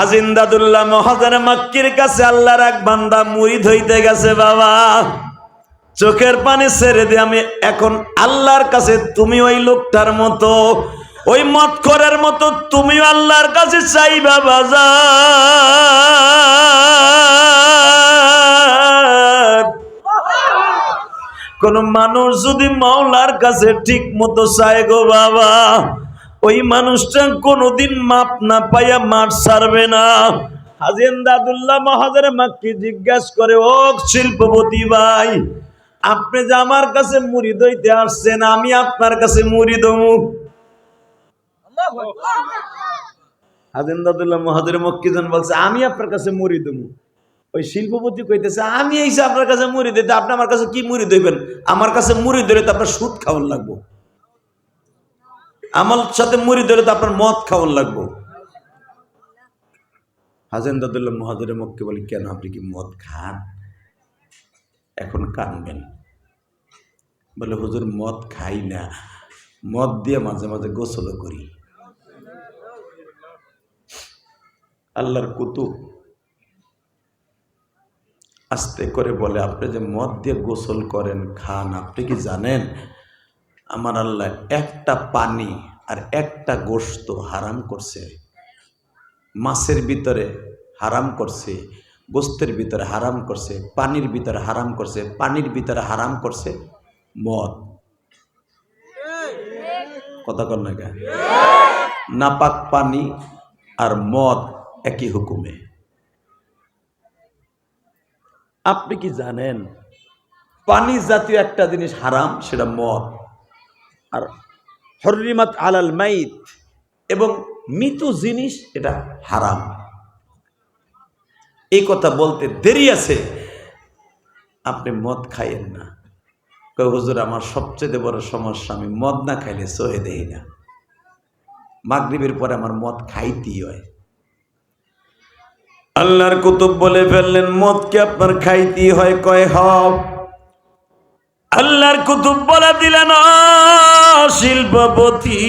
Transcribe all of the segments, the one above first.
আজিন্দাদুল্লাহ মহাজার মক্কির কাছে আল্লাহর এক বান্দা মুরিদ হইতে গেছে। বাবা চোখের পানি ছেড়ে দিয়ে আমি এখন আল্লাহর কাছে, তুমি ওই লোকটার মতো, ওই মদখোরের মতো তুমিও আল্লাহর কাছে চাইবা বাজার। কোন মানুষ যদি মাওলার কাছে ঠিক মতো চায় গো বাবা, ওই মানুষটা কোনদিন মাপ না পাইয়া মাঠ ছাড়বে না। হাজী ইমদাদুল্লাহ মহাজারে মক্কি জিজ্ঞাসা করে, ও শিল্পপতি ভাই, আপনি যে আমার কাছে মুরিদ হইতে আসছেন, আমি আপনার কাছে মুরিদ হমু? হাজী ইমদাদুল্লাহ মহাজারে মক্কি জন বলছে, আমি আপনার কাছে মুরিদ হমু। ওই শিল্পপতি কইতেছে, আমি এইসে আপনার কাছে মুরিদ হইতে, আপনি আমার কাছে কি মুরিদ হইবেন? আমার কাছে মুরিদ হইলে তো আপনার সুদ খাওয়ার লাগবো, আমার সাথে মুরিদ হইলে তো আপনার মদ খাওয়ার লাগবো। হাজী ইমদাদুল্লাহ মহাজারে মক্কি বলে, কেন, আপনি কি মদ খান? এখন কানবেন। বলে, হুজুর মদ খাই না, মদ দিয়ে মাঝে মাঝে গোসল করি। আল্লাহর কুতুব আস্তে করে বলে, আপনি যে মদ দিয়ে গোসল করেন, খান, আপনি কি জানেন আমার আল্লাহ একটা পানি আর একটা গোশত হারাম করছে? মাছের ভিতরে হারাম করছে, গোশতের ভিতরে হারাম করছে, পানির ভিতরে হারাম করছে, পানির ভিতরে হারাম করছে মদ। কথা কর না কেন? নাপাক পানি আর মদ একই হুকুমে। আপনি কি জানেন পানি জাতীয় একটা জিনিস হারাম, সেটা মদ। আর হরিমাত আলাল মাইত, এবং মৃত জিনিস এটা হারাম। এই কথা বলতে দেরি আছে, আপনি মদ খাইয়েন না। কই হুজুর, আমার সবচেয়ে বড় সমস্যা, আমি মদ না খাইলে সহে দেই না, মাগরিবের পরে আমার মদ খাইতেই হয়। আল্লাহর কুতুব বলে ফেললেন, মদ কি আপনার খাইতেই হয়? কয় হব। আল্লাহর কুতুব বলে দিলেন, শিল্পপতি,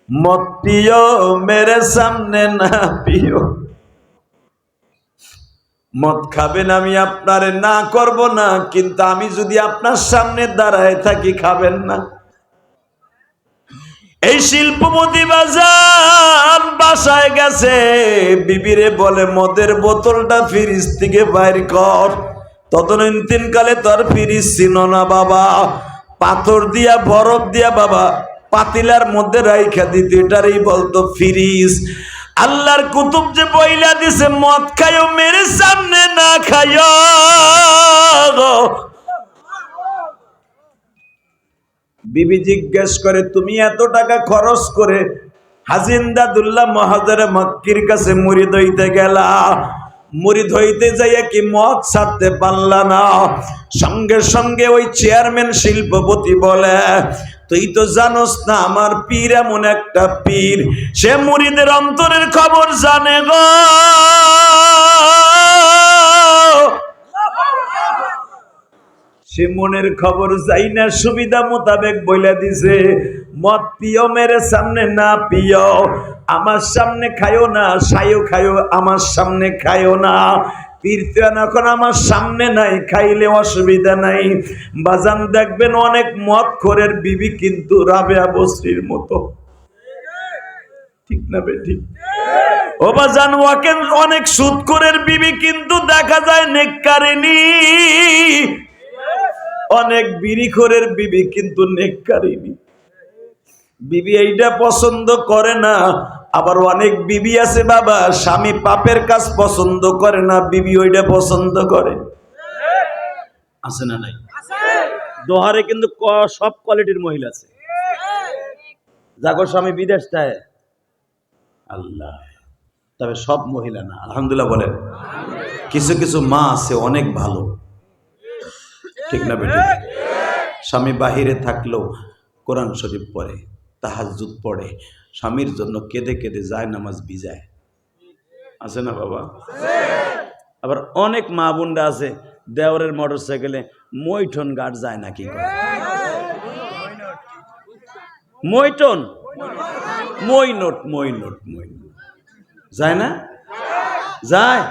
মদ পিও মেরে সামনে না পিও। মদ খাবেন, আমি আপনারে না করব না, কিন্তু আমি যদি আপনার সামনে দাঁড়ায় থাকি খাবেন না। এই শিল্পপতি বাজার বাসায় গেছে, বিবিরে বলে, মদের বোতলটা ফ্রিজ থেকে বাইর কর। তদনীতিন কালে তোর ফ্রিজ ছিল না বাবা, পাথর দিয়া বরফ দিয়া বাবা পাতিলার মধ্যে রাইখা দিত, এটারই বলতো ফ্রিজ। আল্লাহর কুতুব যে বইলা দিছে, মদ খাইও মেরে সামনে না খাইও। বিবি জিজ্ঞেস করে, তুমি এত টাকা খরচ করে হাজী ইমদাদুল্লাহ মহাজারে মক্কির কাছে মুরিদ হইতে গেলা, মুরিদ হইতে যাইয়া কি মদ ছাড়তে পারলা না? সঙ্গে সঙ্গে ওই চেয়ারম্যান শিল্পপতি বলে, তুই তো জানোস না আমার পীর এমন একটা পীর, সে মুরিদের অন্তরের খবর জানে গো। সে মনের খবর যাই না সুবিধা মোতাবেক বইলা দিছে, মদ পিও মেরে সামনে না পিও, আমার সামনে খায়ও না, সাইও খায়ও আমার সামনে খায়ও না। পীর তো এখন আমার সামনে নাই, খাইলে অসুবিধা নাই। বাজান দেখবেন অনেক মদখোরের বিবি কিন্তু রাবেয়া বসরির মতো, ঠিক না বেঠিক? ও বাজান, অনেক সুদখোরের বিবি কিন্তু দেখা যায় নেককারিনী, অনেক বিড়িখোরের বিবি কিন্তু নেককারিনী। বিবি এইটা পছন্দ করে না। আবার অনেক বিবি আছে বাবা, স্বামী পাপের কাজ পছন্দ করে না, বিবি ওইটা পছন্দ করে। আছে না নাই? দোহারে কিন্তু সব কোয়ালিটির মহিলা আছে। যাগো স্বামী বিদেশ যায়, আল্লাহ, তবে সব মহিলা না, আলহামদুলিল্লাহ বলেন। কিছু কিছু মা আছে অনেক ভালো, ঠিক না বেটি? স্বামী বাহিরে থাকলেও কোরআন শরীফ পড়ে, তাহাজ্জুদ পড়ে, স্বামীর জন্য কেঁদে কেঁদে যায় নামাজ ভিজায়। আছে না বাবা? আবার অনেক মা বোনরা আছে, দেওরের মোটর সাইকেলে মৈঠন ঘাট যায় নাকি? মৈঠন মইনট মইনট মইনট যায় না? যায়।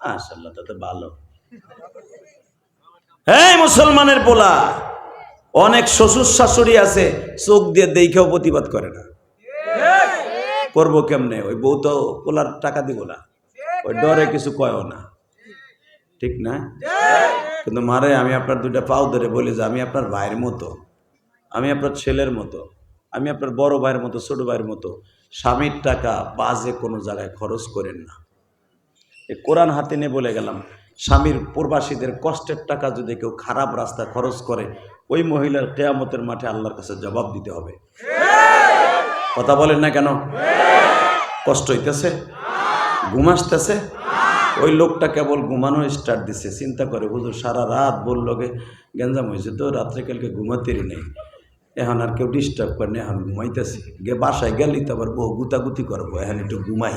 মাশাআল্লাহ, তাতে ভালো। এই মুসলমানের পোলা, অনেক শ্বশুর শাশুড়ি আছে চোখ দিয়ে দেখেও প্রতিবাদ করে না। করবো কেমনে? ওই বউ তো পোলার টাকা দিব না, ওই ডরে কিছু কয়ও না, ঠিক না? কিন্তু মারে, আমি আপনার দুইটা পাও ধরে বলি যে আমি আপনার ভাইয়ের মতো, আমি আপনার ছেলের মতো, আমি আপনার বড় ভাইয়ের মতো, ছোট ভাইয়ের মতো। স্বামীর টাকা বাজে কোনো জায়গায় খরচ করেন না। এই কোরআন হাতে নিয়ে বলে গেলাম, স্বামীর প্রবাসীদের কষ্টের টাকা যদি কেউ খারাপ রাস্তা খরচ করে, ওই মহিলার কিয়ামতের মাঠে আল্লাহর কাছে জবাব দিতে হবে। কথা বলেন না কেন? কষ্ট হইতেছে, ঘুম আসতেছে, ওই লোকটা কেবল ঘুমানো স্টার্ট দিচ্ছে, চিন্তা করে হুজুর সারা রাত বললো গেঞ্জাম হয়েছে তো, রাত্রে কালকে ঘুমাতেরই নেই, এখন আর কেউ ডিস্টার্ব করে না, এখন ঘুমাইতেছি, বাসায় গেলেই তো আবার বহু গুতাগুতি করবো, এখন একটু ঘুমাই।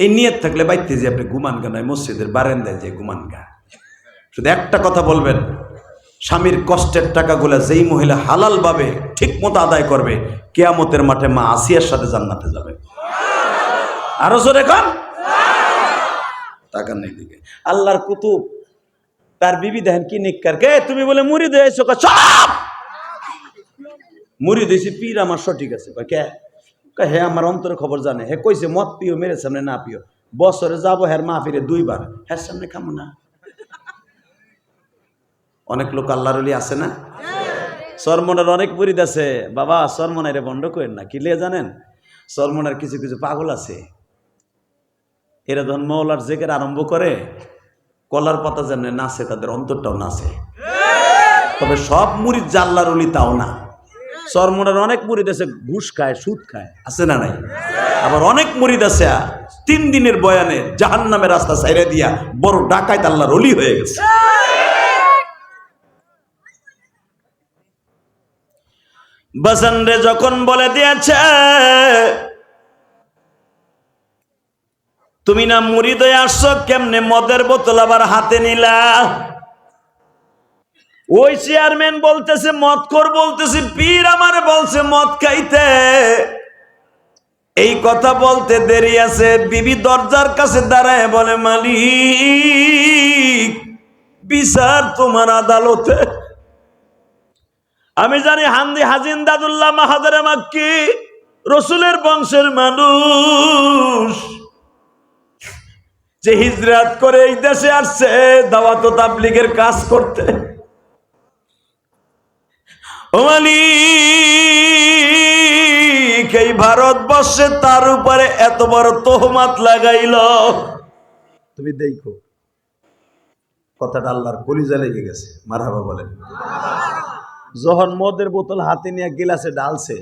এই নিয়ত থাকলে বাইতে যে আপনি ঘুমান গা, নয় মসজিদের বারান্দায় যে ঘুমান গা। শুধু একটা কথা বলবেন, স্বামীর কষ্টের টাকাগুলো যেই মহিলা হালাল ভাবে ঠিক মতো আদায় করবে, কিয়ামতের মাঠে মা আসিয়ার সাথে জান্নাতে যাবে। আরো জোরে কান, টাকা নেই দিকে। আল্লাহর কুতুব, তার বিবি দেখেন কি নিকার, কে তুমি বলে মুড়ি দিয়েছো? সব মুড়ি দিয়েছি, পীর আমার সঠিক আছে। কে? হে আমার অন্তরে খবর জানে, হে কইছে মদ পিও, মেরে সামনে না পিও, বছরে যাবো হের মাহফিলে 2 বার, হের সামনে খামো না। অনেক লোক আল্লাহর ওলি আছে না? সরমনের অনেক মুরিদ আছে বাবা, সরমনের বন্ধ করেন না। কি লিয়ে জানেন? সরমনের কিছু কিছু পাগল আছে, এরা যখন মওলার জিকির আরম্ভ করে, কলার পাতা যেমন নাচে, তাদের অন্তরটাও নাচে। তবে সব মুরিদ যে আল্লাহর ওলি তাও না। সরমনের অনেক মুরিদ আছে ঘুষ খায়, সুদ খায়, আছে না নাই? আবার অনেক মুরিদ আছে 3 দিনের বয়ানে জাহান্নামের রাস্তা ছাইড়া দিয়া বড় ডাকাইত আল্লাহর ওলি হয়ে গেছে। বাজানরে যখন বলে দিয়েছে তুমি না মুরিদ হয়ে আসছো, কেমনে মদের বোতল আবার হাতে নিলা? ওই চেয়ারম্যান বলতেছে মদখোর, বলতেছে পীর আমারে বলছে মদ খাইতে। এই কথা বলতে দেরি আছে, বিবি দরজার কাছে দাঁড়ায় বলে, মালিক বিচার তোমার আদালতে। আমি জানি হান্দি হাজিন দাদুল্লাহ মাহাদারে মাক্কি রসুলের বংশের মানুষ, যে হিজরাত করে এই দেশে আসছে দাওয়াত ও তাবলীগের কাজ করতে। ও মালিক, এই ভারতবর্ষে তার উপরে এত বড় তোহমাত লাগাইল। তুমি দেখো কথাটা আল্লাহর কলিজা লেগে গেছে। মারহাবা বলেন। যখন মদের বোতল হাতে নিয়ে গিলাসে ঢালছে,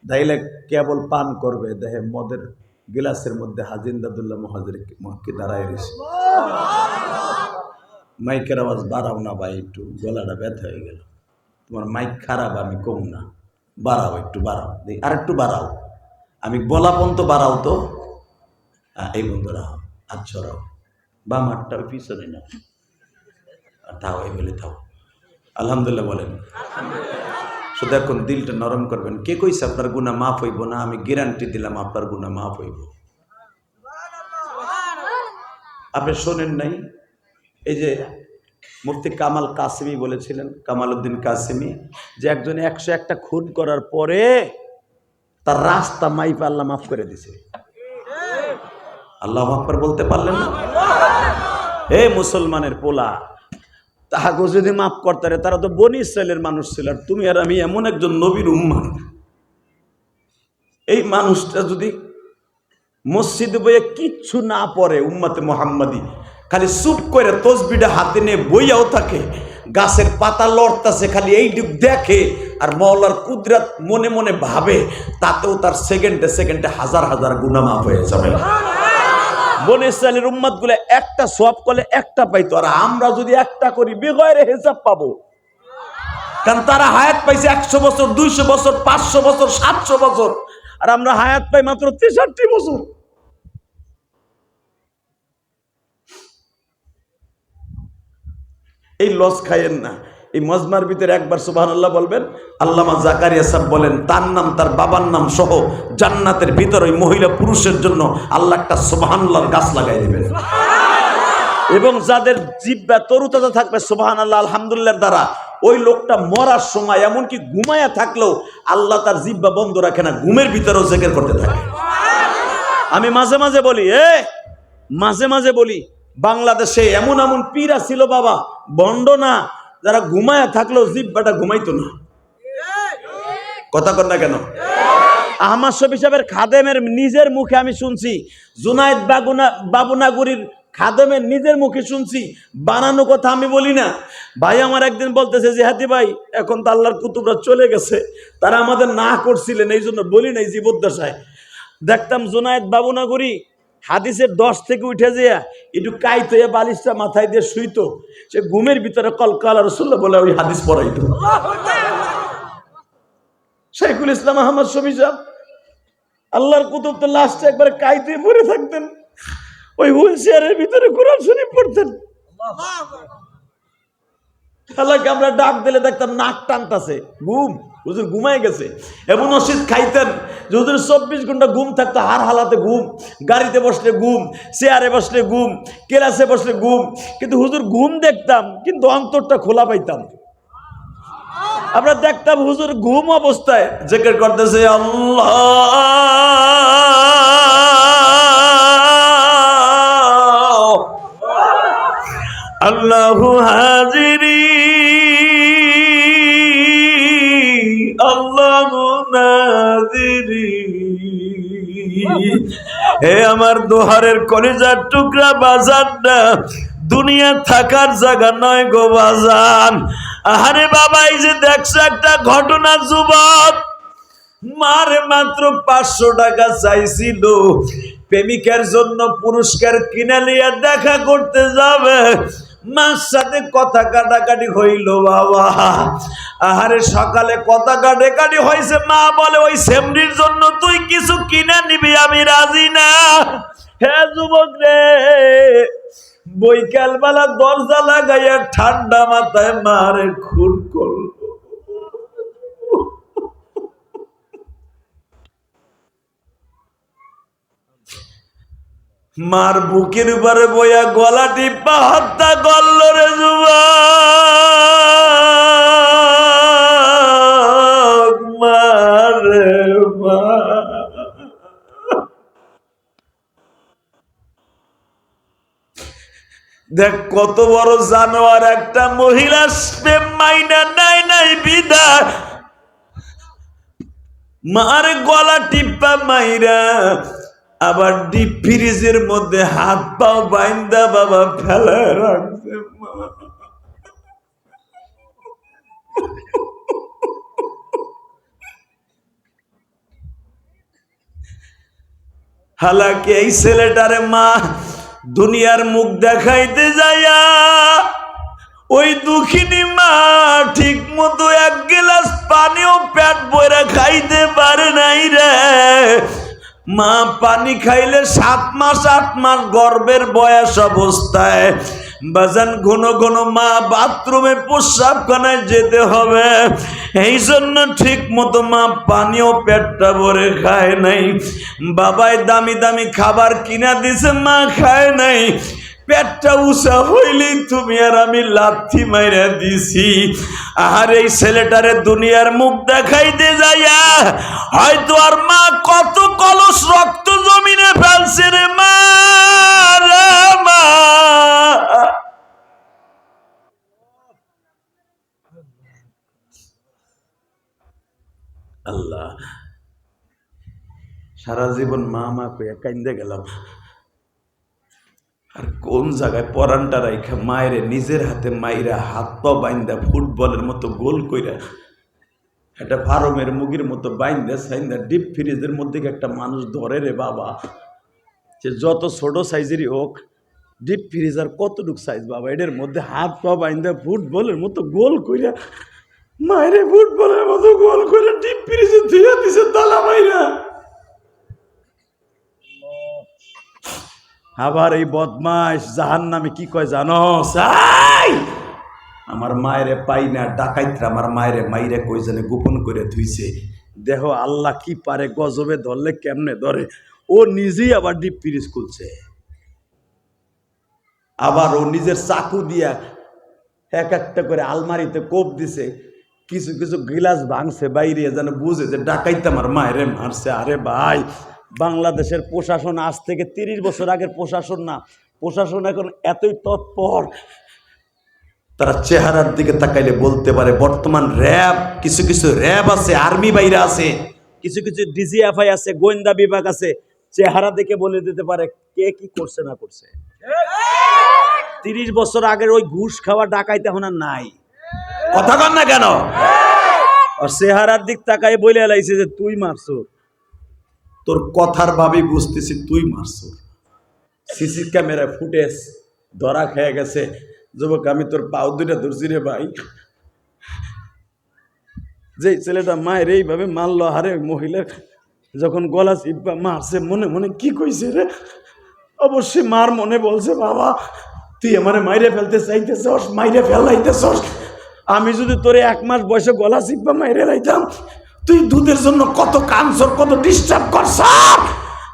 তাইলে কেবল পান করবে, দেখে মদের গিলাসের মধ্যে হাজিন দাদুল্লাহ মহাজির মক্কি দাঁড়ায় রয়েছে। মাইকের আওয়াজ বাড়াও না ভাই, একটু গলাটা ব্যথা হয়ে গেল। তোমার মাইক খারাপ, আমি কম না, বাড়াও, একটু বাড়াও, আর একটু বাড়াও, আমি বলা পর্যন্ত বাড়াও তো। এই বন্ধুরা আচ্ছা রাও, বাম হাতটা ওই পিছনে না, তাও এই বলে থাও। আলহামদুলিল্লাহ বলেন। শুধু এখন দিলটা নরম করবেন। কে কইছে আপনার গুনাহ মাফ হইব না? আমি গ্যারান্টি দিলাম আপনার গুনাহ মাফ হইব। আপনি শোনেন নাই? এই যে মুফতি কামাল কাসেমি বলেছিলেন, কামাল উদ্দিন কাসেমি, যে একজনে 101টা খুন করার পরে তার রাস্তা মাইপা আল্লাহ মাফ করে দিছে। আল্লাহু আকবার বলতে পারলেন না? হে মুসলমানের পোলা, তাহাকে যদি মাফ করতে রে, তারা তো বনি ইসরাইলের মানুষ ছিল, আর তুমি আর আমি এমন একজন নবীর উম্মত। এই মানুষটা যদি মসজিদে বইয়ে কিচ্ছু না পড়ে, উম্মতে মুহাম্মাদি, খালি চুপ করে তসবিটা হাতে নিয়ে বইয়াও থাকে, গাছের পাতা লড়তাছে, খালি এইটুক দেখে আর মওলার কুদরত মনে মনে ভাবে, তাতেও তার সেকেন্ডে সেকেন্ডে হাজার হাজার গুনাহ মাফ হয়ে যাবে। বনি ইসরাইলের উম্মত গুলো একটা সওয়াব করলে একটা পাইতো, আর আমরা যদি একটা করি বেগয়রে হিসাব পাবো। কারণ তারা হায়াত পাইছে 100 বছর, 200 বছর, 500 বছর, 700 বছর, আর আমরা হায়াত পাই মাত্র 63 বছর। এই লস খাইয়েন না। এই মজমার ভিতরে একবার সুবহানাল্লাহ বলবেন। আল্লামা জাকারিয়া সাহেব বলেন, তার নাম তার বাবার নাম সহ জান্নাতের ভিতর ওই মহিলা পুরুষের জন্য আল্লাহ একটা সুবহানাল্লাহর গাছ লাগাই দিবেন। এবং যাদের জিহ্বা তরুতাজা থাকবে সুবহানাল্লাহ আলহামদুলিল্লাহর দ্বারা, ওই লোকটা মরার সময় এমনকি ঘুমায়া থাকলেও আল্লাহ তার জিহ্বা বন্ধ রাখে না, ঘুমের ভিতরেও জিকির করতে থাকে। আমি মাঝে মাঝে বলি বাংলাদেশে এমন এমন পীরা ছিল বাবা, বন্ড না, যারা ঘুমায়া থাকলেও জিহ্বাটা ঘুমাইতো না। কথা কন না কেন? আহমদ শফি সাহেবের খাদেমের নিজের মুখে আমি শুনছি, জুনায়েদ বাবুনাগুরির খাদেমের নিজের মুখে শুনছি, বানানো কথা আমি বলি না। ভাই আমার একদিন বলতেছে যে হাতি ভাই, এখন তো আল্লাহর কুতুবরা চলে গেছে, তারা আমাদের না করছিলেন এই জন্য বলি নাই। জীবদ্দশায় দেখতাম জুনায়েদ বাবুনাগুরি হাদিসের 10 থেকে উঠে যেয়া একটু কাইত হয়ে বালিশটা মাথায় দিয়ে শুইতো, সে ঘুমের ভিতরে কলকালা রসুল্লাহ বলে ওই হাদিস পড়াইতো। শাইখুল ইসলাম আহমদ শফি সাহেব আল্লাহর কুতুব তো লাস্টে একবার কাইতে পড়ে থাকতেন, ওই হুইল চেয়ারের ভিতরে কোরআন শরীফ পড়তেন। আল্লাহকে আমরা ডাক দিলে দেখতাম নাক টানতাছে, হুজুর ঘুমায় গেছে। এমন ওষুধ খাইতেন যে হুজুর 24 ঘন্টা ঘুম থাকতো, হার হালাতে ঘুম, গাড়িতে বসলে ঘুম, চেয়ারে বসলে ঘুম, ক্লাসে বসলে ঘুম, কিন্তু হুজুর ঘুম দেখতাম কিন্তু অন্তরটা খোলা পাইতাম। আমরা দেখতাম হুজুর ঘুম অবস্থায় জিকির করতেছে আল্লাহ আল্লাহু হাজিরি আল্লাহু নাজিরি। হে আমার দোহারের কলিজার টুকরা বাজান না, দুনিয়া থাকার জায়গা নয় গো বাজান। আরে বাবা, এই যে দেখছো একটা ঘটনা, যুবক মারে মাত্র 500 টাকা চাইছিল প্রেমিকের জন্য পুরস্কার কিনে নিয়ে দেখা করতে যাবে, মার সাথে কথা কাটাকাটি হইল বাবা। আরে সকালে কথা কাটাকাটি হয়েছে, মা বলে ওই সেমরির জন্য তুই কিছু কিনে নিবি, আমি রাজি না। হে যুবক রে, বৈকাল বেলা দরজা লাগাইয়া ঠান্ডা মাথায় মারে খুন করল। মার বুকের উপরে বইয়া গলা টিপা হত্যা করল রে যুবক, মারে মা। দেখ কত বড় জানোয়ার একটা মহিলা, প্রেম মাইনা নাই বিদায় মার গলা টিপা মাইরা আবার ডিপ ফ্রিজের মধ্যে হাত পাও বাইন্দা বাবা ফেলে রাখছে। হালাকি এই ছেলেটারে মা দুনিয়ার মুখ দেখাইতে যাইয়া ওই দুঃখিনী মা ঠিক মতো 1 গ্লাস পানিও পেট ভরে খাইতে পারে নাই রে। মা পানি খাইলে 7 মাস 8 মাস গর্ভের বয়স অবস্থায় বাজান ঘন ঘন মা বাথরুমে প্রস্রাবখানায় যেতে হবে, এই জন্য ঠিক মতো মা পানিও পেটটা ভরে খায় নাই। বাবাই দামি দামি খাবার কিনা দিছে, মা খায় নাই। পেটটা উঁচা হইলেই তুমি আর আমি লাথি মাইরা দিছি। আর এই ছেলেটারে দুনিয়ার মুখ দেখাইতে যাইয়া হয়তো আর মা কত কলস রক্ত জমিনে ফেলছে রে মা রে মা। আল্লাহ, সারা জীবন মা মা কইয়া কাইন্দে গেলাম, আর কোন জায়গায় পরানটা রাইখা মায়েরে নিজের হাতে মাইরা হাত পা বাইন্দা ফুটবলের মতো গোল কইরা একটা ফার্মের মুগির মতো বাইন্দা সাইন্দা ডিপ ফ্রিজের মধ্যে একটা মানুষ ধরে রে বাবা। সে যত ছোট সাইজেরই হোক, ডিপ ফ্রিজ আর কতটুক সাইজ বাবা, এটার মধ্যে হাত পা বাইন্দা ফুটবলের মতো গোল কইরা মায়েরে ফুটবলের মতো গোল কইরা ডিপ ফ্রিজে ধুইয়া দিছে তালা মাইরা। আবার এই বদমাইশ জাহান্নামে কি কয় জানো? আমার মায়েরে পাই না, ডাকাইতরা আমার মায়েরে মাইরে কই জানে গোপন করে ধুইছে। দেহ আল্লাহ কি পারে, গজবে ধরলে কেমনে ধরে। ও নিজেই আবার ডিপ ফ্রিজ খুলছে, আবার ও নিজের চাকু দিয়া এক একটা করে আলমারিতে কোপ দিছে, কিছু কিছু গিলাস ভাঙছে বাইরে, যেন বুঝে যে ডাকাইতে আমার মায়েরে মারছে। আরে ভাই, বাংলাদেশের প্রশাসন আজ থেকে 30 বছর আগের প্রশাসন না, প্রশাসন এখন এতই তৎপর, তারা চেহারার দিকে তাকাইলে বলতে পারে। বর্তমান র্যাব, কিছু কিছু র্যাব আছে, আর্মি বাইরে আছে, কিছু কিছু ডিজিএফআই আছে, গোয়েন্দা বিভাগ আছে, চেহারা দেখে বলে দিতে পারে কে কি করছে না করছে। 30 বছর আগের ওই ঘুষ খাওয়া ডাকাইতে এখন আর নাই। কথা কন না কেন? আর চেহারার দিক তাকাই বলে লাইছে যে তুই মারছো, তোর কথার ভাবি বুঝতেছি তুই মারছো। সিসি ক্যামেরা ফুটেজ ধরা খেয়ে গেছে। যুবক, আমি তোর পাও দুইটা ধরছি রে ভাই। যে ছেলেটা মায়ের এইভাবে মারলো, হারে মহিলার যখন গলা চিপা মারছে, মনে মনে কি কইছে রে? অবশ্যই মার মনে বলছে, বাবা তুই আমারে মাইরে ফেলতে চাইতেছস, মাইরে ফেলাইতেছস। আমি যদি তোরে 1 মাস বয়সে গলা চিপা মাইরে লাইতাম, তুই দুধের জন্য কত কানসর, কত ডিস্টার্ব করছ।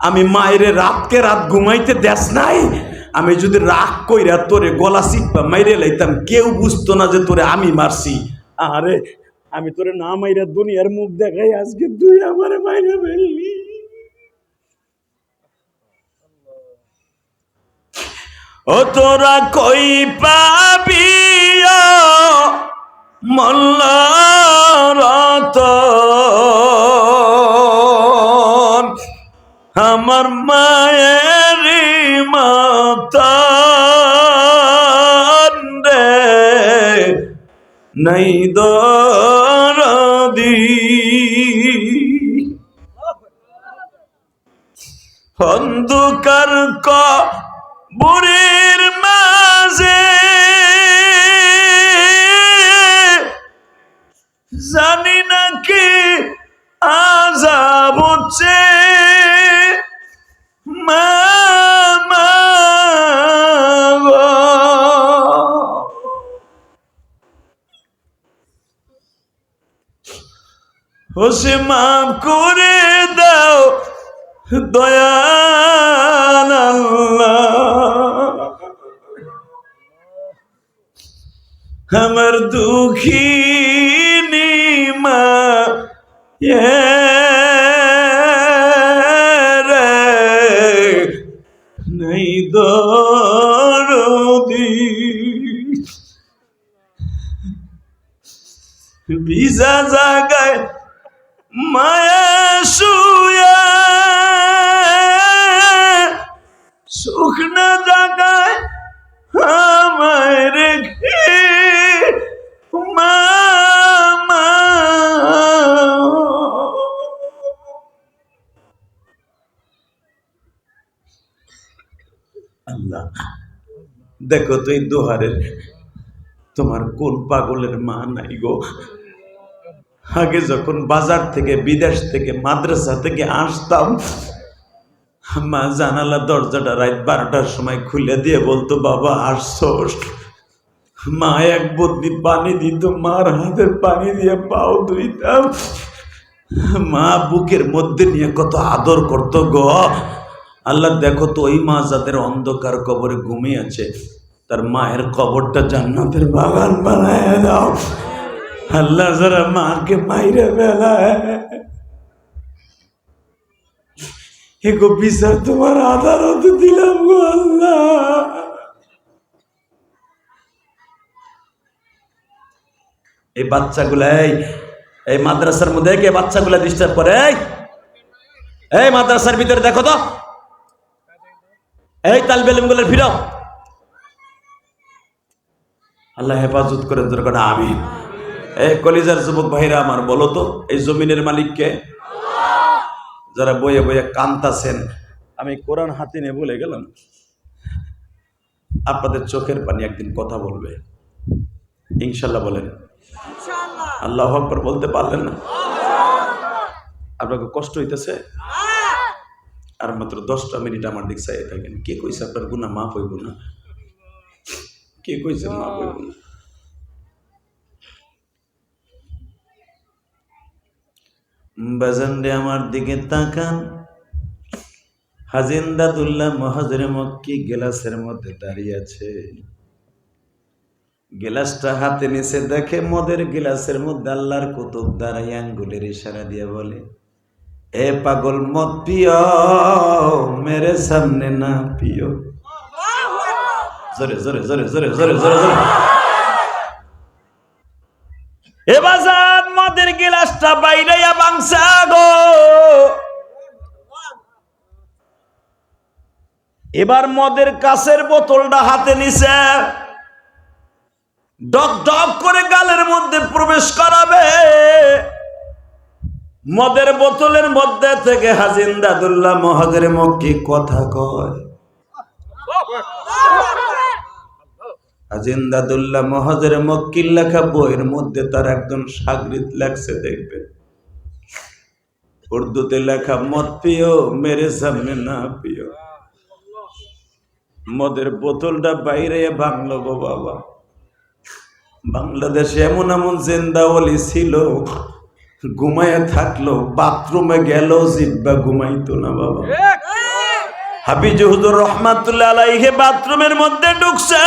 আমি মায়েরে রাতকে রাত ঘুমাইতে দেস নাই। আমি যদি রাগ কইরা তোরে গলা চিপা মাইরে লাইতাম, কেউ বুঝতো না যে তোরে আমি মারছি। আরে আমি তোরে না মাইরা দুনিয়ার মুখ দেখাই, আজকে তুই আমারে মাইরে ফেললি। ও তোরা কই পাবি মল্লারতন, আমার মায়ের মাতান রে নাই দরদি। অন্ধকার কবরের মাঝে জানি না কি আযাব হচ্ছে, মা হোসে মাফ করে দাও দয়াল আল্লাহ, আমার দুঃখিনী মা রে নাই দরদি। ভিজা জাগায় মায়া শুয়া, শুকনা জাগায় আমায় রেখে মা। আল্লাহ দেখো তো এই দোহারের তোমার কোন পাগলের মা নাই গো। আগে যখন বাজার থেকে, বিদেশ থেকে, মাদ্রাসা থেকে আসতাম, মা জানালা দরজাটা রাত 12টার সময় খুলে দিয়ে বলতো, বাবা আসছোস। মা এক বদনি পানি দিত, মার হাতের পানি দিয়ে পাও ধুইতাম। মা বুকের মধ্যে নিয়ে কত আদর করতো গো। আল্লাহ দেখো তো ওই মা যাদের অন্ধকার কবরে ঘুমিয়ে আছে, তার মায়ের কবরটা জান্নাতের বাগান বানায় দাও। আল্লাহ যারা মাকে মাইরে ফেলায়, এগো বিচার তোমার আদালত দিলাম গো আল্লাহ। এই বাচ্চাগুলা, এই মাদ্রাসার মধ্যে কে বাচ্চাগুলা ডিস্টার্ব করে? এই মাদ্রাসার ভিতরে দেখো তো, এই তালবে ইলমগুলো ফিরাও। আল্লাহ হেফাজত করে দরকার। আমিন। এই কলিজার যুবক ভাইরা আমার, বলো তো এই জমিনের মালিককে? যারা বইয়ে বইয়ে কান্তাছেন, আমি কোরআন হাতে নিয়ে বলে গেলাম, আপনাদের চোখের পানি একদিন কথা বলবে ইনশাল্লাহ। বলেন আল্লাহু আকবার বলতে পারলেন না? আপনাকে কষ্ট হইতেছে? আর মাত্র 10টা মিনিট আমার দিক চাইয়ে থাকেন। কে কইছে আপনার গুনাহ মাফ হইব না? কে কইছে মাফ হইব না? বাজান রে আমার দিকে তাকান। হাজী ইমদাদুল্লাহ মুহাজিরে মক্কি গ্লাসের মধ্যে দাঁড়িয়ে আছে। গ্লাসটা হাতে নিচে দেখে মদের গ্লাসের মধ্যে আল্লাহর কুতুব দাঁড়াই আঙ্গুলের ইশারা দিয়ে বলে, এ পাগল মদ পিও, মেরে সামনে না পিও। জোরে জোরে জোরে জোরে জোরে জোরে জোরে। এ বাজান মদের গ্লাসটা বাইরাইয়া বাংসা গো। এবার মদের কাছের বোতলটা হাতে নিছে, ডক ডক করে গালের মধ্যে প্রবেশ করাবে। মদের বোতলের মধ্যে থেকে হাজী ইমদাদুল্লাহ মুহাজিরে মক্কি কথা কয়। হাজী ইমদাদুল্লাহ মুহাজিরে মক্কির লেখা বইয়ের মধ্যে তার একজন শাগরিদ লেখছে, দেখবেন উর্দুতে লেখা, মদ পিও মেরে সামনে না পিও। মদের বোতলটা বাইরে ভাঙলো গো বাবা। বাংলাদেশে এমন এমন জিন্দা ওলি ছিল, ঘুমাইয়া থাকলো, বাথরুমে গেল জিব্বা ঘুমাইতো না বাবা। হাফিজ হুজুর রহমাতুল্লাহ আলাইহি বাথরুমের মধ্যে ঢুকছে,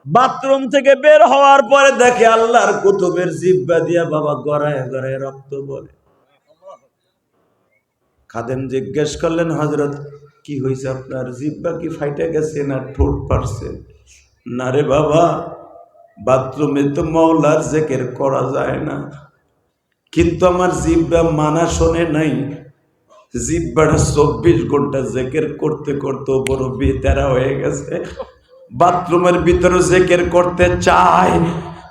বাথরুম থেকে বের হওয়ার পরে দেখে আল্লাহর কুতুবের জিব্বা দিয়া বাবা গড়ায় গড়ায় রক্ত বলে। খাদেম জিজ্ঞেস করলেন, হযরত কি হয়েছে আপনার? জিব্বা কি ফাইটে গেছে না ঠোঁট পারছে? না রে বাবা, বাথরুমে তো মাওলার জিকির করা যায় না, কিন্তু আমার জিব্বা মানা শোনে নাই। জিব্বাটা 24 ঘন্টা জিকির করতে করতে বড় বেতারা হয়ে গেছে। বাথরুমের ভিতরে জিকির করতে চায়,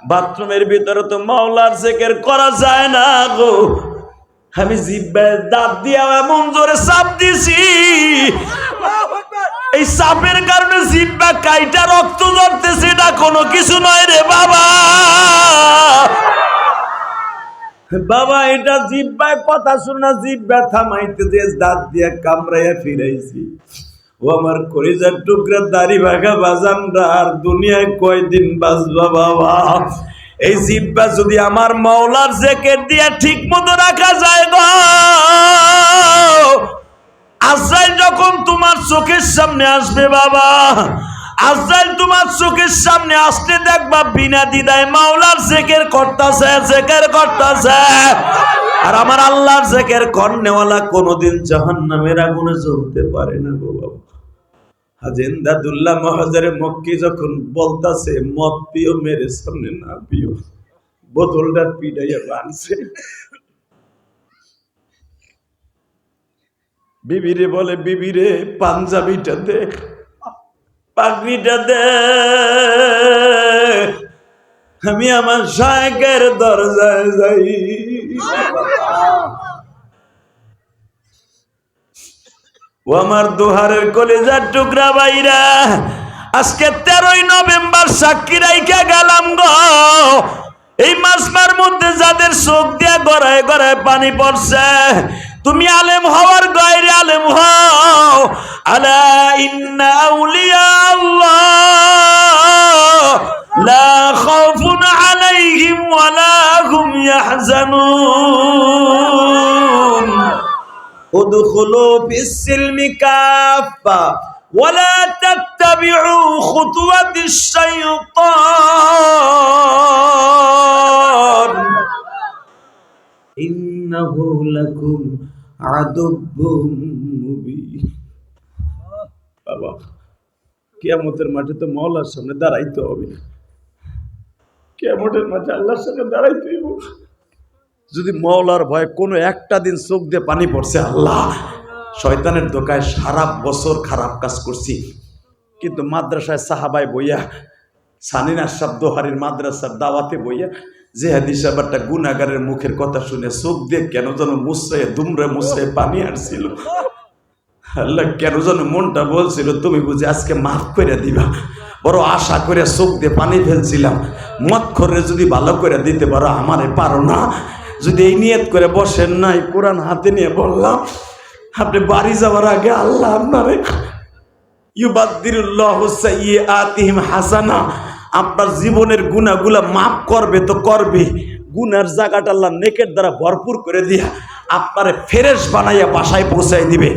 বাথরুমের ভিতরে তো মাওলার জিকির করা যায় না গো। আমি জিব্বায় দাঁত দিয়া এমন জোরে চাপ দিছি, এই চাপের কারণে জিব্বা কাইটা রক্ত ঝরতেছে, না কোনো কিছু নয় রে বাবা। বাবা এটা জিব্বায় কথা শুনা, জিব্বা থামাইতে যে দাঁত দিয়া কামড়াইয়া ফিরাইছি। ও আমার কলিজার টুকরা দাড়ি ভাগা বাজানরা, আর দুনিয়ায় কয়দিন বাঁচবা বাবা? এই জিব্বা যদি আমার মাওলার জিকির দিয়া ঠিক মতো রাখা যায় গো, আজরাইল যখন তোমার চোখের সামনে আসবে বাবা, আজরাইল তোমার চোখের সামনে আসতে দেখবা বিনা দ্বিধায় মাওলার জিকির করতেছে, জিকির করতেছে। আর আমার আল্লাহর জিকির করনেওয়ালা কোনোদিন জাহান্নামের আগুনে জ্বলতে পারে না গো বাবা। হাজী ইমদাদুল্লাহ মুহাজিরে মক্কি যখন বলতাছে মদ পিও মেরে সামনে না পিও, বোতলটা পিটাইয়া বানছে। বিবিরে বলে, বিবিরে পাঞ্জাবিটা দে, পাগড়িটা দে, আমি আমার শায়েখের দরজায় যাই। ও আমার দুহারের কলিজার টুকরা ভাইরা, আজকে 13ই নভেম্বর সাক্ষী রাইখা গেলাম গো। এই মাসবার মধ্যে যাদের চোখ দিয়া গড়ায় গড়ায় পানি পড়ছে, তুমি আলেম হওয়ার গায়রে আলেম হও। আলা ইন্না আউলিয়া আল্লাহ লা খাউফুন আলাইহিম ওয়ালা হুম ইয়াহজানুন। উদখুলু ফিস-সিলমি কাফা ওয়ালা তাত্তাবিউ খুতুওয়াতিশ শাইতান ইন্নাহু লাকুম আদুব্বুম মুবিন। বাবা, কিয়ামতের মাঠে তো মাওলার সামনে দাঁড়াইতে হবে, কিয়ামতের মাঠে আল্লাহর সামনে দাঁড়াইতে হইব। যদি মাওলার ভয় কোনো একটা দিন চোখ দিয়ে পানি পড়ছে, আল্লাহ শয়তানের দোকায় সারা বছর খারাপ কাজ করছি, কিন্তু মাদ্রাসায় সাহাবায় বইয়া, সানিন আশরাফ দোহারির মাদ্রাসার দাওয়াতে বইয়া যে হাদিস আবারটা গুনাহগারের মুখের কথা শুনে চোখ দিয়ে কেন যেন মুছড়ে দুমড়ে মুছড়ে পানি আসছিল। আল্লাহ কেন যেন মনটা বলছিল, তুমি বুঝি আজকে মাফ করে দিবা। বড় আশা করে চোখ দিয়ে পানি ফেলছিলাম, মত করে যদি ভালো করে দিতে পারো, আমারে পারো না। যদি এই নিয়ত করে বসেন নাই, কোরআন হাতে নিয়ে বললাম, আপনি বাড়ি যাওয়ার আগে আল্লাহ আপনারে ইউবাদদিরুল্লাহু সাইয়্যাতিহিম হাসানা, আপনার জীবনের গুনাহগুলা মাফ করবে তো করবে, গুনার জায়গাটা আল্লাহ নেকের দ্বারা ভরপুর করে দিয়া আপনারে ফ্রেশ বানাইয়া বাসায় পৌঁছাই দিবে।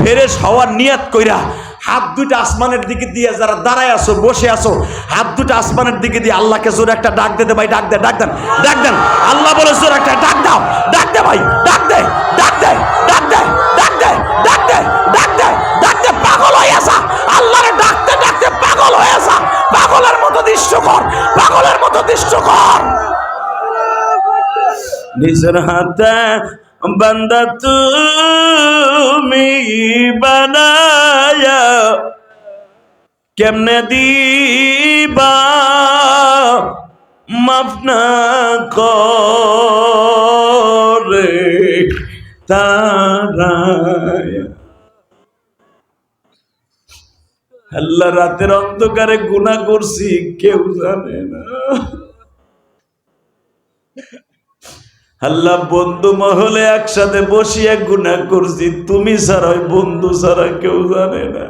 ফ্রেশ হওয়ার নিয়াত কইরা হাত দুইটা আসমানের দিকে দিয়ে যারা দাঁড়ায় আছো, বসে আছো, হাত দুটো আসমানের দিকে দিয়ে আল্লাহকে জোরে একটা ডাক দিতে ভাই, ডাক দে, ডাক দেন, ডাক দেন। আল্লাহ বলে জোরে একটা ডাক দাও, ডাক দে ভাই, ডাক দে, ডাক দে, ডাক দে, ডাক দে, ডাক দে, ডাক দে, ডাক দে। পাগল হয়ে আসা আল্লাহরে ডাকতে ডাকতে পাগল হয়ে আসা, পাগলের মতো দৃশ্য কর, পাগলের মতো দৃশ্য কর। নিজের হাতে বান্দা তুমি বানায়া কেমনে দিবা মাফ না করে তারা। আল্লাহ রাতের অন্ধকারে গুনাহ করছি কেউ জানে না। আল্লাহ বন্ধু মহলে একসাথে বসিয়া গুনাহ করছি, তুমি ছাড়া ওই বন্ধু ছাড়া কেউ জানে না।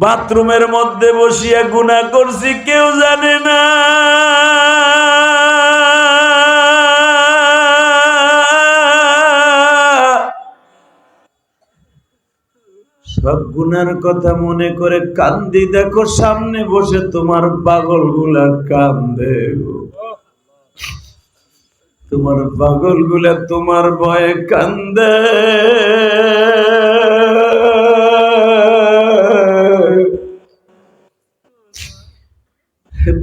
বাথরুমের মধ্যে বসিয়া গুনাহ করছি কেউ জানে না। সব গুনার কথা মনে করে কান্দি, দেখো সামনে বসে তোমার পাগল গুলা কান্দে, তোমার পাগল গুলা তোমার ভয়ে কান্দে।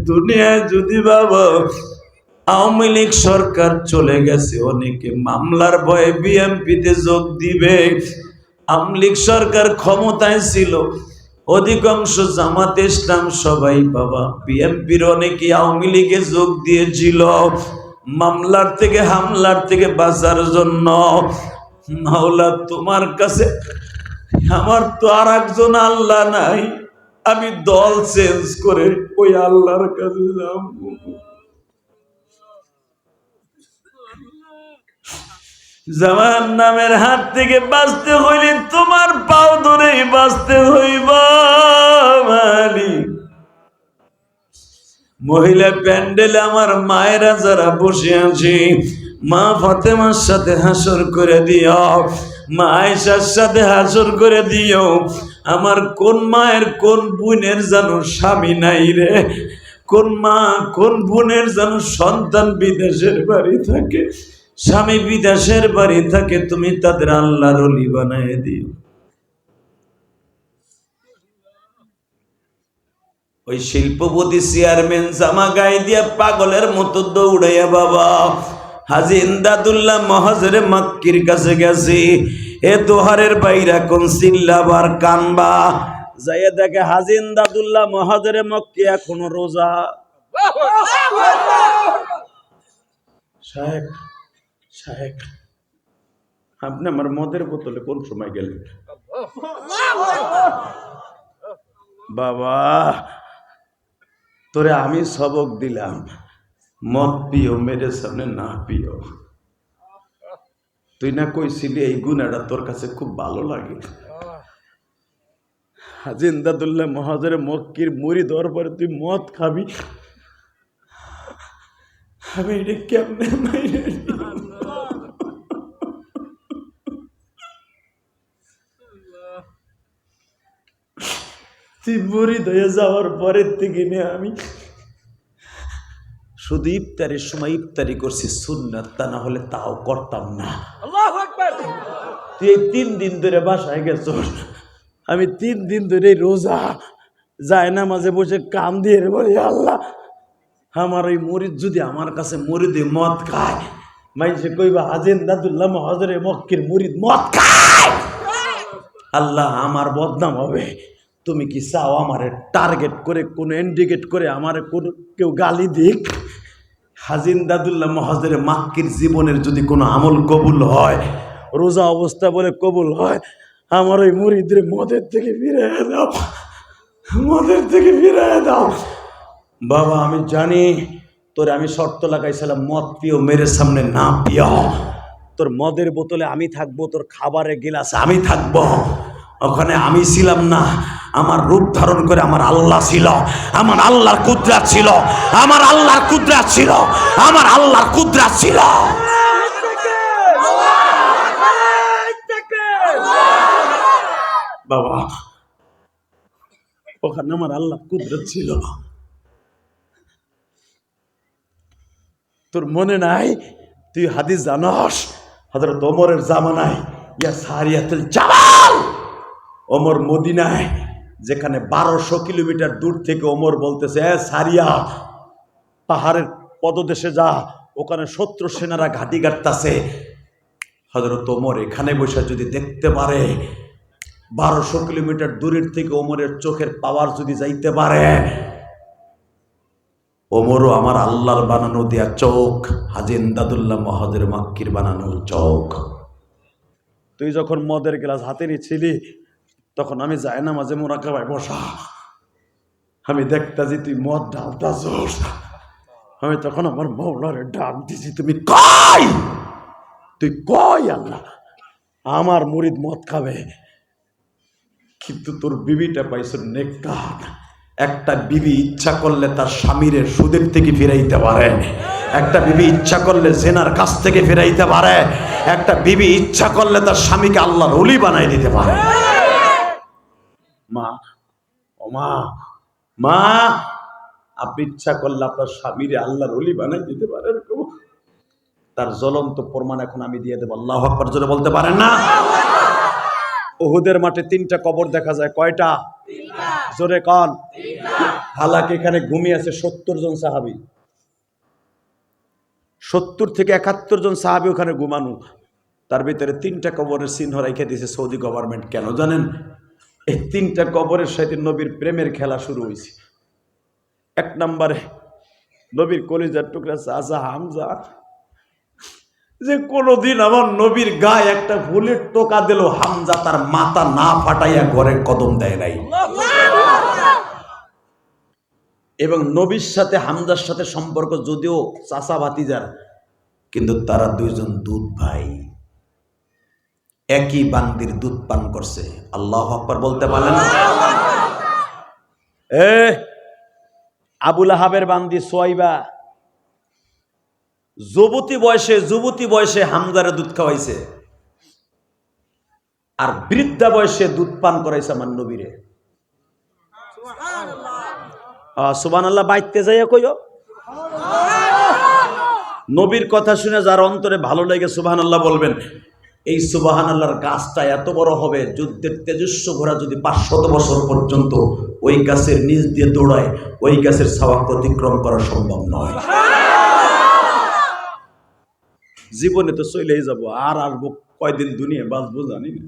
দুনিয়ায় যদি বাবা আওয়ামী লীগ সরকার চলে গেছে, অনেকে মামলার ভয়ে বিএনপিতে যোগ দিবে। আওয়ামী লীগ সরকার ক্ষমতায় ছিল, অধিকাংশ জামাতে ইসলাম সবাই বাবা বিএনপির অনেকে আওয়ামী লীগে যোগ দিয়েছিল মামলার থেকে হামলার থেকে বাঁচার জন্য। মাওলা তোমার কাছে, আমার তো আর একজন আল্লাহ নাই, আমি দল চেঞ্জ করে ওই আল্লাহর কাছে যাব। জামান নামের হাত থেকে বাঁচতে হইলে তোমার পাও ধরেই বাঁচতে হইব মালিক। মহিলা প্যান্ডেলে আমার মায়েরা যারা বসে আছে, মা ফাতেমার সাথে হাসর করে দিও, মা আয়েশার সাথে হাসর করে দিও। আমার কোন মায়ের কোন বোনের জানো স্বামী নাই রে, কোন মা কোন বোনের জানো সন্তান বিদেশের বাড়ি থাকে, স্বামী বিদেশের বাড়ি থাকে, তুমি তাদের আল্লাহর ওলি বানায় দিও। ওই শিল্পপতি চেয়ারম্যান জামা গায়ে দিয়া পাগলের মতো দৌড়াইয়া বাবা হাজী ইমদাদুল্লাহ মহাজরে মক্কির কাছে গেছি। এ দোহারের বাইরা কোন চিল্লাবার কানবা, যাইয়া দেখে হাজী ইমদাদুল্লাহ মহাজরে মক্কি এখনো রোজা। সাহেব সাহেব, আপনি আমার মদের বোতলে কোন সময় গেলেন? বাবা তোরে আমি সবক দিলাম, মদ পিও, মেরে সামনে না পিও। তুই না কইছিলি এই গুনাহটা তোর কাছে খুব ভালো লাগে। হাজী ইমদাদুল্লাহ মহাজরে মক্কির মুরিদ হওয়ার পরে তুই মদ খাবি, আমি এটা কেমনে মাইরে নিব? তুই মুরিদ হয়ে যাওয়ার পরের থেকে নিয়ে আমি শুধু ইফতারের সময় ইফতারি করছি সুন্নাত, তা না হলে তাও করতাম না। তুই এই 3 দিন ধরে বাসায় গেছ, আমি 3 দিন ধরে রোজা, যায় না মাঝে বসে কান দিয়ে বলি আল্লাহ আমার ওই মুরিদ যদি আমার কাছে মুরিদে মদ খায়, মাইসে কইবা হাজী ইমদাদুল্লাহ মহাজরে মক্কির মুরিদ মদ খায়, আল্লাহ আমার বদনাম হবে। তুমি কি চাও আমারে টার্গেট করে কোন ইন্ডিকেট করে আমারে কোন কেউ গালি দিক? হাজী ইমদাদুল্লাহ মহাজরে মক্কির জীবনের যদি কোনো আমল কবুল হয়, রোজা অবস্থা বলে কবুল হয়, আমার ওই মুরিদরে মদের থেকে ফিরিয়ে দাও, মদের থেকে ফিরিয়ে দাও। বাবা আমি জানি তোরে আমি শর্ত লাগাইছিলাম, মদ পিও, মেরে সামনে না পিও। তোর মদের বোতলে আমি থাকবো, তোর খাবারের গিলাসে আমি থাকবো, ওখানে আমি ছিলাম না, আমার রূপ ধারণ করে আমার আল্লাহ ছিল, আমার আল্লাহর কুদরত ছিল, আমার আল্লাহর কুদরত ছিল, আমার আল্লাহর কুদরত ছিল। বাবা ওখানে আমার আল্লাহ কুদরত ছিল। তোর মনে নাই? তুই হাদিস জানস, হযরত ওমরের জামানায় ইয়া সারিয়াতুল জাবাল, ওমর মদিনায় যেখানে 1200 কিলোমিটার দূর থেকে ওমর বলতেছে, এ সারিয়া, পাহাড়ের পদদেশে যা, ওখানে শত্রু সেনারা ঘাঁটি গাড়তাছে। হযরত ওমর এখানে বসে যদি দেখতে পারে, 1200 কিলোমিটার দূরের থেকে ওমরের চোখের পাওয়ার যদি যাইতে পারে, ওমরও আমার আল্লাহর বানানো দেয়া চোখ, হাজী ইমদাদুল্লাহ মহাজের মাক্কির বানানো চোখ। তুই যখন মদের গ্লাস হাতে নিচ্ছিলি, তখন আমি যাই না মাঝে মোরাকাবায় বসা, আমি দেখতাছি তুই মদ ঢালতাছস, আমি তখন আমার মৌলারে ডাক দিছি, তুমি কই, তুই কই আল্লাহ আমার মুরিদ মদ খাবে, কিন্তু তোর বিবিটা পাইছ নেককার। একটা বিবি ইচ্ছা করলে তার স্বামীর সুদের থেকে ফিরাইতে পারে, একটা বিবি ইচ্ছা করলে জেনার কাছ থেকে ফিরাইতে পারে, একটা বিবি ইচ্ছা করলে তার স্বামীকে আল্লাহর ওলি বানাই দিতে পারে। মা, ও মা, মা, আপনি ইচ্ছা করলে আপনার স্বামীরে আল্লাহর ওলি বানাই দিতে পারেন। তার জ্বলন্ত প্রমাণ এখন আমি দিয়ে দেবো। আল্লাহু আকবার জোরে বলতে পারেন না? উহুদের মাঠে 3টা কবর দেখা যায়। কয়টা? জোরে কন। হালাকি এখানে ঘুমিয়ে আছে 70 জন সাহাবী, 70 থেকে 71 জন সাহাবী ওখানে ঘুমানো। তার ভিতরে 3টা কবরের চিহ্ন রেখে দিয়েছে সৌদি গভর্নমেন্ট। কেন জানেন? এই 3টা কবরের সাথে নবীর প্রেমের খেলা শুরু হয়েছে। 1 নম্বরে নবীর কলিজার টুকরা চাচা হামজা, যে কোনদিন আমার নবীর গায়ে একটা ফুলের টোকা দিল, হামজা তার মাথা না ফাটাইয়া ঘরে কদম দেয় নাই। এবং নবীর সাথে হামজার সাথে সম্পর্ক যদিও চাচা ভাতিজার, কিন্তু তারা দুইজন দুধ ভাই, একই বান্দির দুধ পান করছে। আল্লাহু আকবার বলতে পারেন? আবুল আহাবের বান্দি সোয়াইবা যুবতী বয়সে হামজারে দুধ খাওয়াইছে, আর বৃদ্ধা বয়সে দুধ পান করাইছে আমার নবীরে। সুবহানাল্লাহ বাইতে যাইয়া কইও। নবীর কথা শুনে যার অন্তরে ভালো লাগে সুবহানাল্লাহ বলবেন। এই সুবহানাল্লাহর গাছটা এত বড় হবে, যুদ্ধের তেজস্ব ঘোড়া যদি 500 বছর পর্যন্ত ওই গাছের নিচ দিয়ে দৌড়ায়, ওই গাছের ছায়া অতিক্রম করা সম্ভব নয়। জীবনে তো চলেই যাব, আর আসবো কয়দিন, দুনিয়া বাঁচবো জানি না।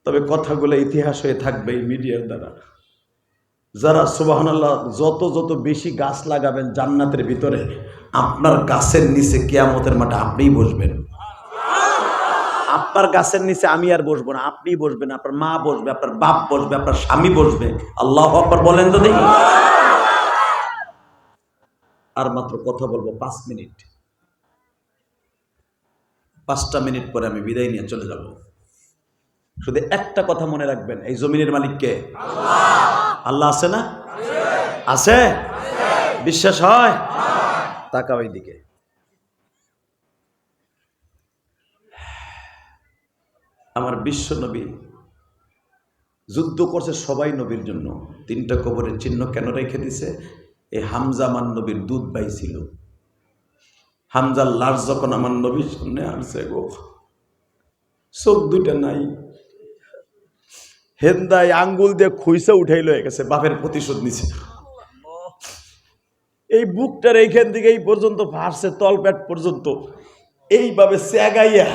তবে কথাগুলো ইতিহাস হয়ে থাকবে এই মিডিয়ার দ্বারা। যারা সুবহানাল্লাহ যত বেশি গাছ লাগাবেন জান্নাতের ভিতরে, আপনার গাছের নিচে কিয়ামতের মাঠে আপনিই বসবেন। আপনার গাছের নিচে আমি আর বসবো না, আপনিই বসবেন, আপনার মা বসবে, আপনার বাপ বসবে, আপনার স্বামী বসবে। আল্লাহু আকবার বলেন তো দেখি। আর মাত্র কথা বলবো 5 মিনিট, 5টা মিনিট পরে আমি বিদায় নিয়ে চলে যাব। শুধু একটা কথা মনে রাখবেন, এই জমিনের মালিক কে? আল্লাহ আছে না? আছে? বিশ্বাস হয়? তাকাও এইদিকে। আমার বিশ্ব নবী যুদ্ধ করছে সবাই নবীর জন্য। 3টা কবরের চিহ্ন কেন রেখে দিছে? এই হামজা আমার নবীর দুধ ভাই ছিল। হামজার লাশ যখন আমার নবীর সামনে আসছে গো, চোখ দুটা নাই, হেন্দায় আঙ্গুল দিয়ে খুইসা উঠাই লয়ে গেছে, বাপের প্রতিশোধ নিছে। এই বুকটার এইখান থেকে এই পর্যন্ত ফাটছে, তলপেট পর্যন্ত এইভাবে চেগাইয়া,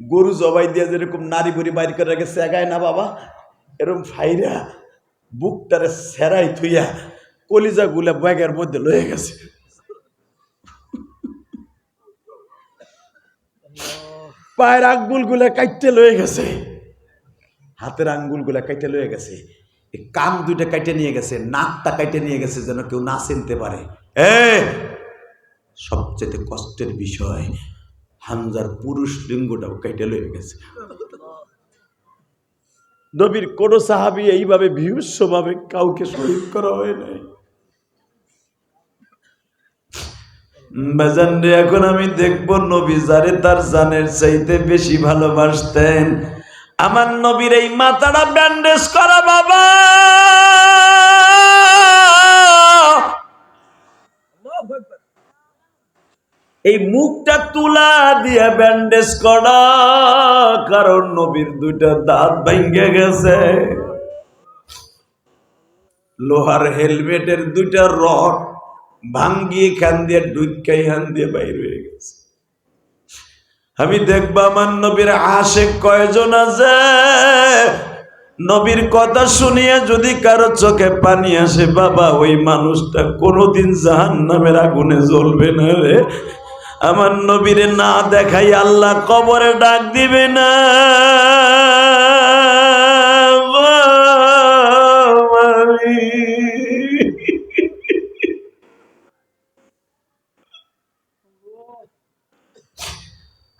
গরু জবাই দিয়ে যেরকম নারী বুড়ি বাইর করে রেখে চেগায় না বাবা, এরকম ফাইরা বুকটারে সেরাই থুইয়া কলিজা গুলা ব্যাগের মধ্যে লয়ে গেছে। পায়ের আঙ্গুল গুলা কাইটে লয়ে গেছে, হাতের আঙ্গুল গুলা কাইটে লয়ে গেছে, কান 2টা কাইটে নিয়ে গেছে, নাকটা কাইটে নিয়ে গেছে যেন কেউ না চিনতে পারে। সবচেয়ে কষ্টের বিষয়, হামজার পুরুষ লিঙ্গটাও কাইটে লয়ে গেছে। নবীর কোন সাহাবী এইভাবে বিভৎসভাবে কাউকে শহীদ করা হয় নাই। বাজান রে, এখন আমি দেখবো নবী যারে তার জানের চাইতে বেশি ভালোবাসতেন। আমার নবীর এই মাথাটা ব্যান্ডেজ করা বাবা, এই মুখটা তুলা দিয়ে ব্যান্ডেজ করা, কারণ নবীর দুইটা দাঁত ভেঙে গেছে। লোহার হেলমেটের দুইটা রড ভাঙ্গিয়ে খান দিয়ে ডুইকাই হান দিয়ে বাইর হয়ে গেছে। আমি দেখবো আমার নবীর আশেক কয়জন আছে, নবীর কথা শুনিয়ে যদি কারো চোখে পানি আসে বাবা, ওই মানুষটা কোনোদিন জাহান্নামের আগুনে জ্বলবে না রে। আমার নবীরে না দেখাই আল্লাহ কবরে ডাক দিবে না।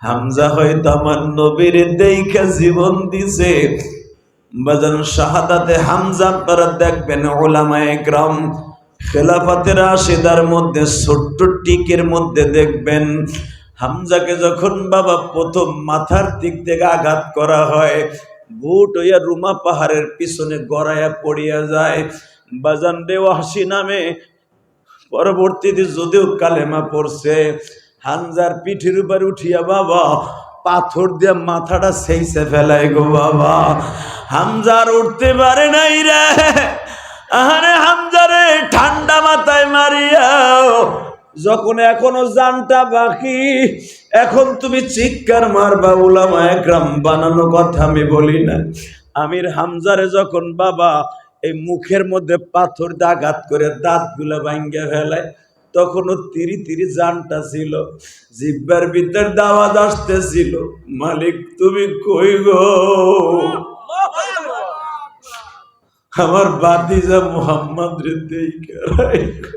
হামজা হয়তো আমার নবীর দেখা জীবন দিছে। বাজান শাহাদাতে হামজা আপনারা দেখবেন উলামায়ে কেরাম খেলাফাতে রাশিদার মধ্যে ছোট্ট টিকের মধ্যে দেখবেন হামজাকে যখন বাবা প্রথম মাথার দিক থেকে আঘাত করা হয়, বুট হইয়া রুমা পাহাড়ের পিছনে গড়াইয়া পড়িয়া যায়। বাজান রে ওয়াহশী নামে পরবর্তীতে যদিও কালেমা পড়ছে, হামজার পিঠের উপর উঠিয়া বাবা পাথর দিয়ে মাথাটা সেইছে ফেলায় গো বাবা। হামজার উঠতে পারে নাই রে। আরে হামজারে ঠান্ডা মাথায় মারিয়া, যখন এখনো জানটা বাকি, এখন তুমি চিৎকার মারবা, উলামায়ে কেরাম বানানো কথা আমি বলি না। আমির হামজারে যখন বাবা এই মুখের মধ্যে পাথর দিয়ে আঘাত করে দাঁতগুলো ভাঙ্গা ফেলায়, তখনও তিরি তিরি জানটা ছিল, জিব্বার ভিতর আওয়াজ আসতেছিল, মালিক তুমি কই গো? আমার ভাতিজা মুহাম্মদ রে দেইখা রাইখো।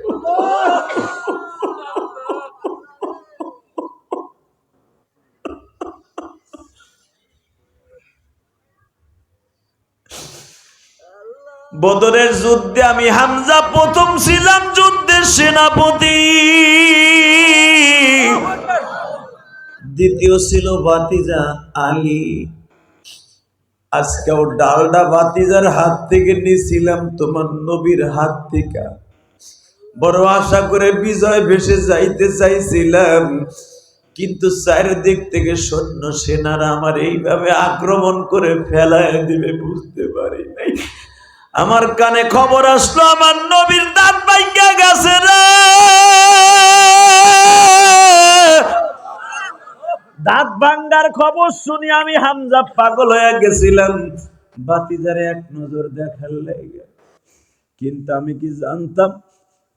বদরের যুদ্ধে আমি হামজা প্রথম ছিলাম যুদ্ধের সেনাপতি, দ্বিতীয় ছিল ভাতিজা আলী। আজকেও ডালডা ভাতিজার হাত থেকে নিয়েছিলাম তোমার নবীর হাত থেকে। বড় আশা করে বিজয় ভেসে যাইতে চাইছিলাম, কিন্তু চারিদিক থেকে সৈন্য সেনারা আমার এইভাবে আক্রমণ করে ফেলায় দিবে বুঝতে পারি নাই। আমার কানে খবর আসলো আমার নবীর দাঁত ভাঙ্গা গেছে রে। দাঁত ভাঙ্গার খবর শুনি আমি হামজা পাগল হয়ে গেছিলাম ভাতিজারে এক নজর দেখার লাগে। কিন্তু আমি কি জানতাম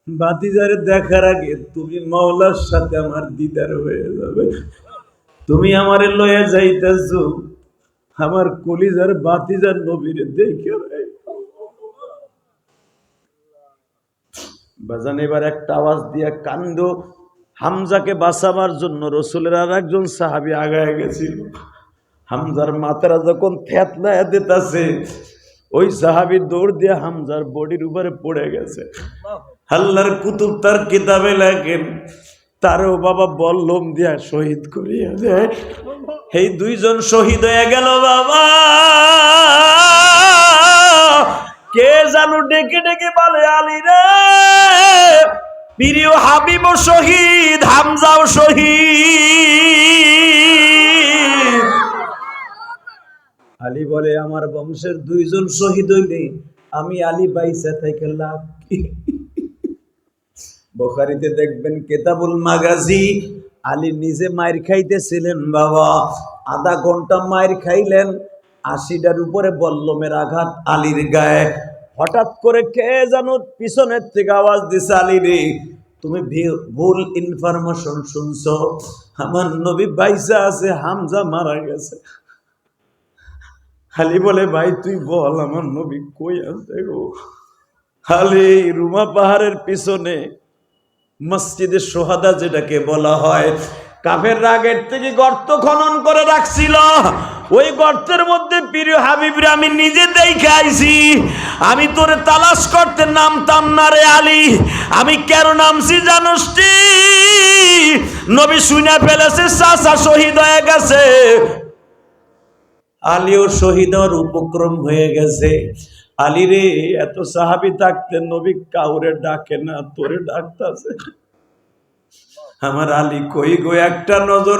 ভাতিজারে দেখার আগে তুমি মাওলার সাথে আমার দিদার হয়ে যাবে। তুমি আমারে লয়ে যাইতেছো আমার কলিজার ভাতিজার নবীরে দেখে। বাজান এবার একটা আওয়াজ দিয়া কান্দো। হামজাকে বাঁচাবার জন্য রসুলের আর একজন সাহাবী আগায় গেছিল। হামজার মাথাটা যখন থেতলায় দিতেছে, ওই সাহাবী দৌড় দিয়ে হামজার বডির উপরে পড়ে গেছে। আল্লাহর কুতুব তার কিতাবে লেখেন, তারও বাবা বল্লম দিয়া শহীদ করিয়া দেয়। এই দুইজন শহীদ হয়ে গেল বাবা। কে জানো ডেকে ডেকে বলে আলী রে, প্রিয় হাবিব শহীদ, হামজাও শহীদ। আলী বলে আমার বংশের দুইজন শহীদ হইলে আমি আলী বাইসা থেকে লাভ কি? বুখারীতে দেখবেন কিতাবুল মাগাজি, আলী নিজে মায়ের খাইতেছিলেন বাবা, আধা ঘন্টা মায়ের খাইলেন, ৮০টার উপরে বল্লমের আঘাত আলীর গায়ে। হঠাৎ করে কে যেন পিছনের থেকে আওয়াজ দিছে, আলী রে তুমি ভুল ইনফরমেশন শুনছো, আমার নবী বাইসা আছে, হামজা মারা গেছে। আলী বলে ভাই তুই বল আমার নবী কই আছে গো? আলী রুমা পাহাড়ের পিছনে মসজিদে সোহাদা যেটাকে বলা হয়, কাফের আগের থেকে গর্ত খনন করে রাখছিল, ওই গর্তের মধ্যে প্রিয় হাবিবরে আমি নিজে দেখে আইছি। আমি তোরে তালাশ করতে নামতাম না রে আলী। আমি কেন নামছি জানোস টি? নবী শুনে ফেলেছে চাচা শহীদ হয়ে গেছে, আলীও শহীদ হওয়ার উপক্রম হয়ে গেছে। আলী রে, এত সাহাবী থাকতে নবী কাউরে ডাকে না, তোরে ডাকতাছে। আমার আলী কই গো, একটা নজর